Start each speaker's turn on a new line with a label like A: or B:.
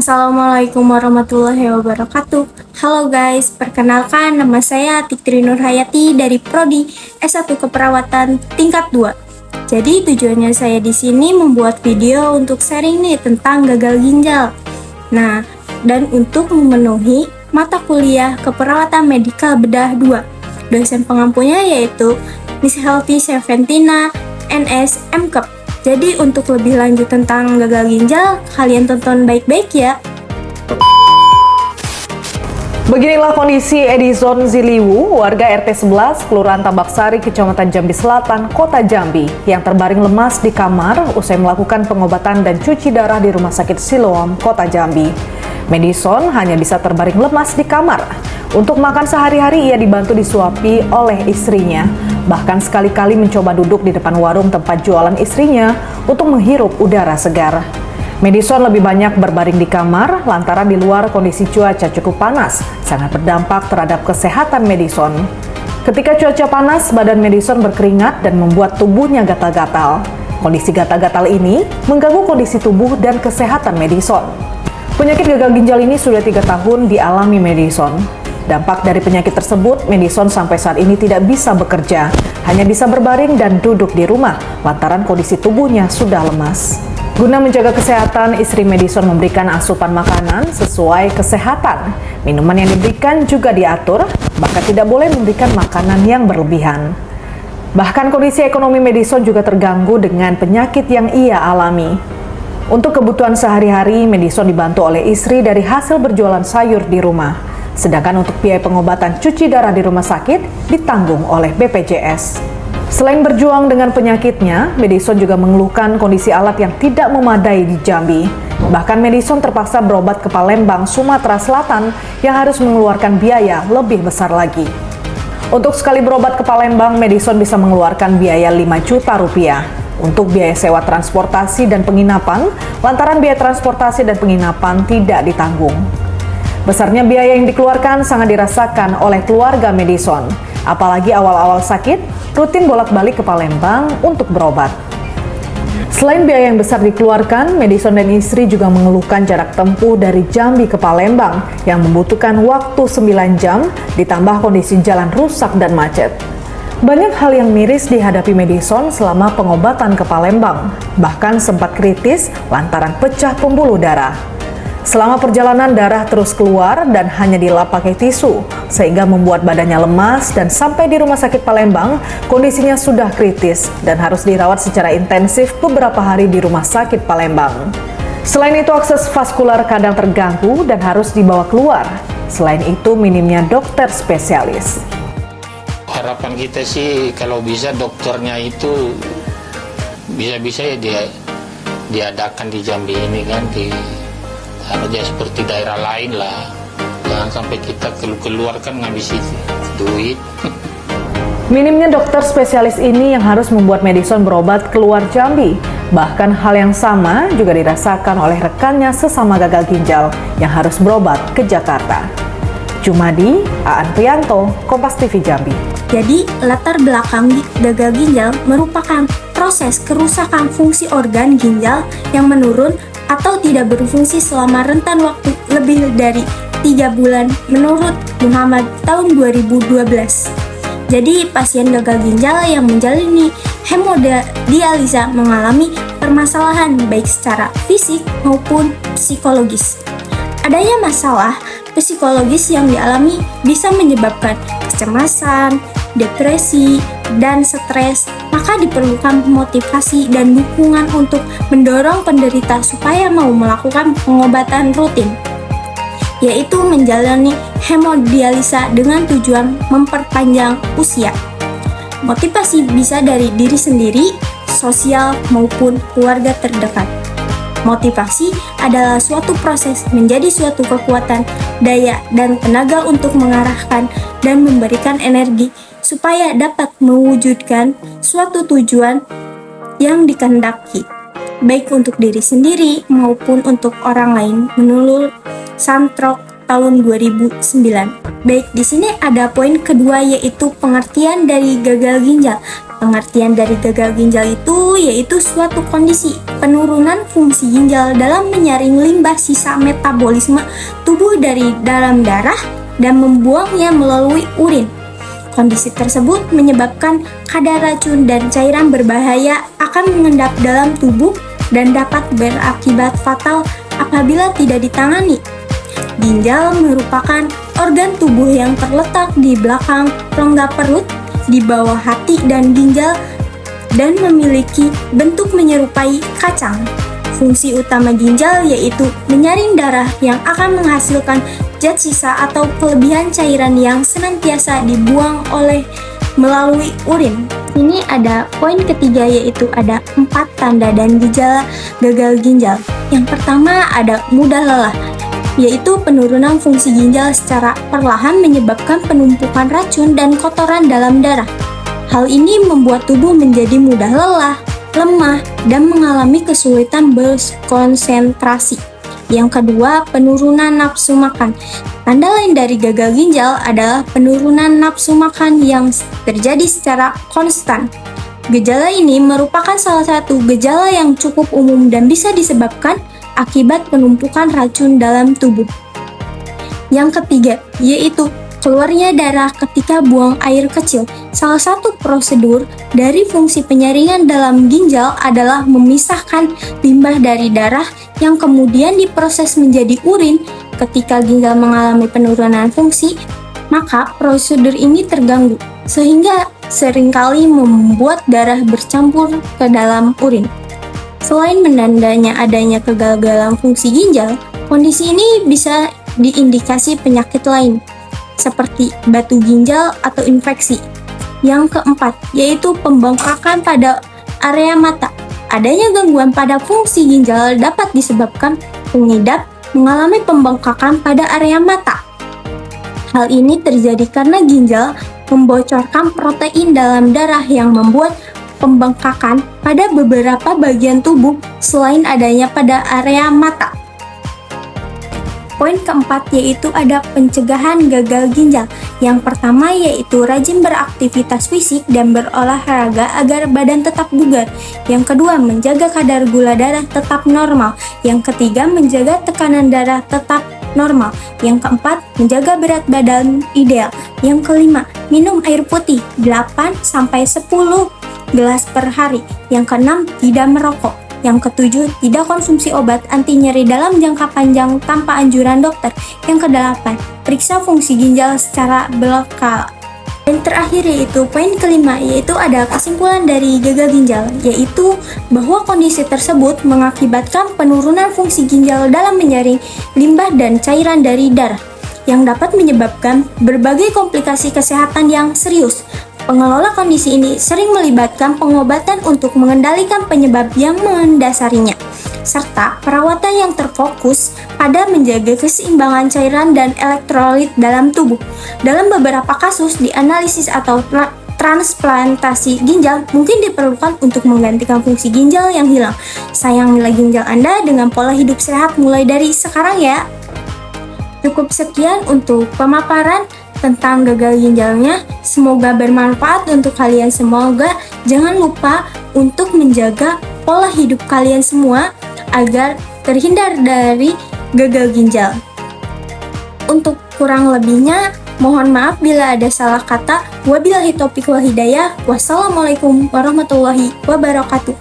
A: Assalamualaikum warahmatullahi wabarakatuh. Halo guys, perkenalkan nama saya Tikri Nurhayati dari Prodi S1 Keperawatan tingkat 2. Jadi tujuannya saya di sini membuat video untuk sharing nih tentang gagal ginjal. Nah, dan untuk memenuhi mata kuliah Keperawatan Medikal Bedah 2. Dosen pengampunya yaitu Miss Healthy Seventina NS MKep. Jadi untuk lebih lanjut tentang gagal ginjal, kalian tonton baik-baik ya.
B: Beginilah kondisi Edison Ziliwu, warga RT 11, Kelurahan Tambak Sari, Kecamatan Jambi Selatan, Kota Jambi, yang terbaring lemas di kamar usai melakukan pengobatan dan cuci darah di Rumah Sakit Siloam, Kota Jambi. Madison hanya bisa terbaring lemas di kamar. Untuk makan sehari-hari ia dibantu disuapi oleh istrinya. Bahkan sekali-kali mencoba duduk di depan warung tempat jualan istrinya untuk menghirup udara segar. Madison lebih banyak berbaring di kamar lantaran di luar kondisi cuaca cukup panas, sangat berdampak terhadap kesehatan Madison. Ketika cuaca panas, badan Madison berkeringat dan membuat tubuhnya gatal-gatal. Kondisi gatal-gatal ini mengganggu kondisi tubuh dan kesehatan Madison. Penyakit gagal ginjal ini sudah 3 tahun dialami Madison. Dampak dari penyakit tersebut, Madison sampai saat ini tidak bisa bekerja, hanya bisa berbaring dan duduk di rumah lantaran kondisi tubuhnya sudah lemas. Guna menjaga kesehatan, istri Madison memberikan asupan makanan sesuai kesehatan. Minuman yang diberikan juga diatur, bahkan tidak boleh memberikan makanan yang berlebihan. Bahkan kondisi ekonomi Madison juga terganggu dengan penyakit yang ia alami. Untuk kebutuhan sehari-hari, Madison dibantu oleh istri dari hasil berjualan sayur di rumah. Sedangkan untuk biaya pengobatan cuci darah di rumah sakit ditanggung oleh BPJS. Selain berjuang dengan penyakitnya, Madison juga mengeluhkan kondisi alat yang tidak memadai di Jambi. Bahkan Madison terpaksa berobat ke Palembang, Sumatera Selatan yang harus mengeluarkan biaya lebih besar lagi. Untuk sekali berobat ke Palembang, Madison bisa mengeluarkan biaya 5 juta rupiah. Untuk biaya sewa transportasi dan penginapan, lantaran biaya transportasi dan penginapan tidak ditanggung. Besarnya biaya yang dikeluarkan sangat dirasakan oleh keluarga Madison. Apalagi awal-awal sakit, rutin bolak-balik ke Palembang untuk berobat. Selain biaya yang besar dikeluarkan, Madison dan istri juga mengeluhkan jarak tempuh dari Jambi ke Palembang yang membutuhkan waktu 9 jam, ditambah kondisi jalan rusak dan macet. Banyak hal yang miris dihadapi Madison selama pengobatan ke Palembang, bahkan sempat kritis lantaran pecah pembuluh darah. Selama perjalanan darah terus keluar dan hanya dilap pakai tisu, sehingga membuat badannya lemas dan sampai di rumah sakit Palembang, kondisinya sudah kritis dan harus dirawat secara intensif beberapa hari di rumah sakit Palembang. Selain itu akses vaskular kadang terganggu dan harus dibawa keluar. Selain itu minimnya dokter spesialis.
C: Harapan kita sih kalau bisa dokternya itu bisa-bisa ya diadakan di Jambi ini kan, aja seperti daerah lain lah, jangan sampai kita keluar kan ngabisin duit.
B: Minimnya dokter spesialis ini yang harus membuat Madison berobat keluar Jambi. Bahkan hal yang sama juga dirasakan oleh rekannya sesama gagal ginjal yang harus berobat ke Jakarta. Jumadi, Aan Prianto, Kompas TV Jambi.
A: Jadi, latar belakang gagal ginjal merupakan proses kerusakan fungsi organ ginjal yang menurun atau tidak berfungsi selama rentan waktu lebih dari 3 bulan menurut Muhammad tahun 2012. Jadi pasien gagal ginjal yang menjalani hemodialisa mengalami permasalahan baik secara fisik maupun psikologis. Adanya masalah psikologis yang dialami bisa menyebabkan kecemasan, depresi, dan stres, maka diperlukan motivasi dan dukungan untuk mendorong penderita supaya mau melakukan pengobatan rutin, yaitu menjalani hemodialisa dengan tujuan memperpanjang usia. Motivasi bisa dari diri sendiri, sosial, maupun keluarga terdekat. Motivasi adalah suatu proses menjadi suatu kekuatan, daya, dan tenaga untuk mengarahkan dan memberikan energi supaya dapat mewujudkan suatu tujuan yang dikehendaki, baik untuk diri sendiri maupun untuk orang lain, menurut Santrok tahun 2009. Baik, di sini ada poin kedua yaitu pengertian dari gagal ginjal. Pengertian dari gagal ginjal itu yaitu suatu kondisi penurunan fungsi ginjal dalam menyaring limbah sisa metabolisme tubuh dari dalam darah dan membuangnya melalui urin. Kondisi tersebut menyebabkan kadar racun dan cairan berbahaya akan mengendap dalam tubuh dan dapat berakibat fatal apabila tidak ditangani. Ginjal merupakan organ tubuh yang terletak di belakang rongga perut, di bawah hati dan ginjal, dan memiliki bentuk menyerupai kacang. Fungsi utama ginjal yaitu menyaring darah yang akan menghasilkan zat sisa atau kelebihan cairan yang senantiasa dibuang melalui urin. Ini ada poin ketiga, yaitu ada 4 tanda dan gejala gagal ginjal. Yang pertama ada mudah lelah, yaitu penurunan fungsi ginjal secara perlahan menyebabkan penumpukan racun dan kotoran dalam darah. Hal ini membuat tubuh menjadi mudah lelah, lemah, dan mengalami kesulitan berkonsentrasi. Yang kedua, penurunan nafsu makan. Tanda lain dari gagal ginjal adalah penurunan nafsu makan yang terjadi secara konstan. Gejala ini merupakan salah satu gejala yang cukup umum dan bisa disebabkan akibat penumpukan racun dalam tubuh. Yang ketiga, yaitu keluarnya darah ketika buang air kecil. Salah satu prosedur dari fungsi penyaringan dalam ginjal adalah memisahkan limbah dari darah yang kemudian diproses menjadi urin. Ketika ginjal mengalami penurunan fungsi, maka prosedur ini terganggu, sehingga seringkali membuat darah bercampur ke dalam urin. Selain menandanya adanya kegagalan fungsi ginjal, kondisi ini bisa diindikasi penyakit lain, seperti batu ginjal atau infeksi. Yang keempat, yaitu pembengkakan pada area mata. Adanya gangguan pada fungsi ginjal dapat disebabkan pengidap mengalami pembengkakan pada area mata. Hal ini terjadi karena ginjal membocorkan protein dalam darah yang membuat pembengkakan pada beberapa bagian tubuh selain adanya pada area mata. Poin keempat yaitu ada pencegahan gagal ginjal. Yang pertama yaitu rajin beraktivitas fisik dan berolahraga agar badan tetap bugar. Yang kedua, menjaga kadar gula darah tetap normal. Yang ketiga, menjaga tekanan darah tetap normal. Yang keempat, menjaga berat badan ideal. Yang kelima, minum air putih 8-10 gelas per hari. Yang keenam, tidak merokok. Yang ketujuh, tidak konsumsi obat anti nyeri dalam jangka panjang tanpa anjuran dokter. Yang kedelapan, periksa fungsi ginjal secara berkala. Dan terakhir yaitu poin kelima, yaitu ada kesimpulan dari gagal ginjal, yaitu bahwa kondisi tersebut mengakibatkan penurunan fungsi ginjal dalam menyaring limbah dan cairan dari darah, yang dapat menyebabkan berbagai komplikasi kesehatan yang serius. Pengelola kondisi ini sering melibatkan pengobatan untuk mengendalikan penyebab yang mendasarinya, serta perawatan yang terfokus pada menjaga keseimbangan cairan dan elektrolit dalam tubuh. Dalam beberapa kasus, dianalisis atau transplantasi ginjal mungkin diperlukan untuk menggantikan fungsi ginjal yang hilang. Sayangilah ginjal Anda dengan pola hidup sehat mulai dari sekarang ya. Cukup sekian untuk pemaparan tentang gagal ginjalnya. Semoga bermanfaat untuk kalian. Semoga jangan lupa untuk menjaga pola hidup kalian semua agar terhindar dari gagal ginjal. Untuk kurang lebihnya, mohon maaf bila ada salah kata. Wabillahi taufiq wal hidayah. Wassalamualaikum warahmatullahi wabarakatuh.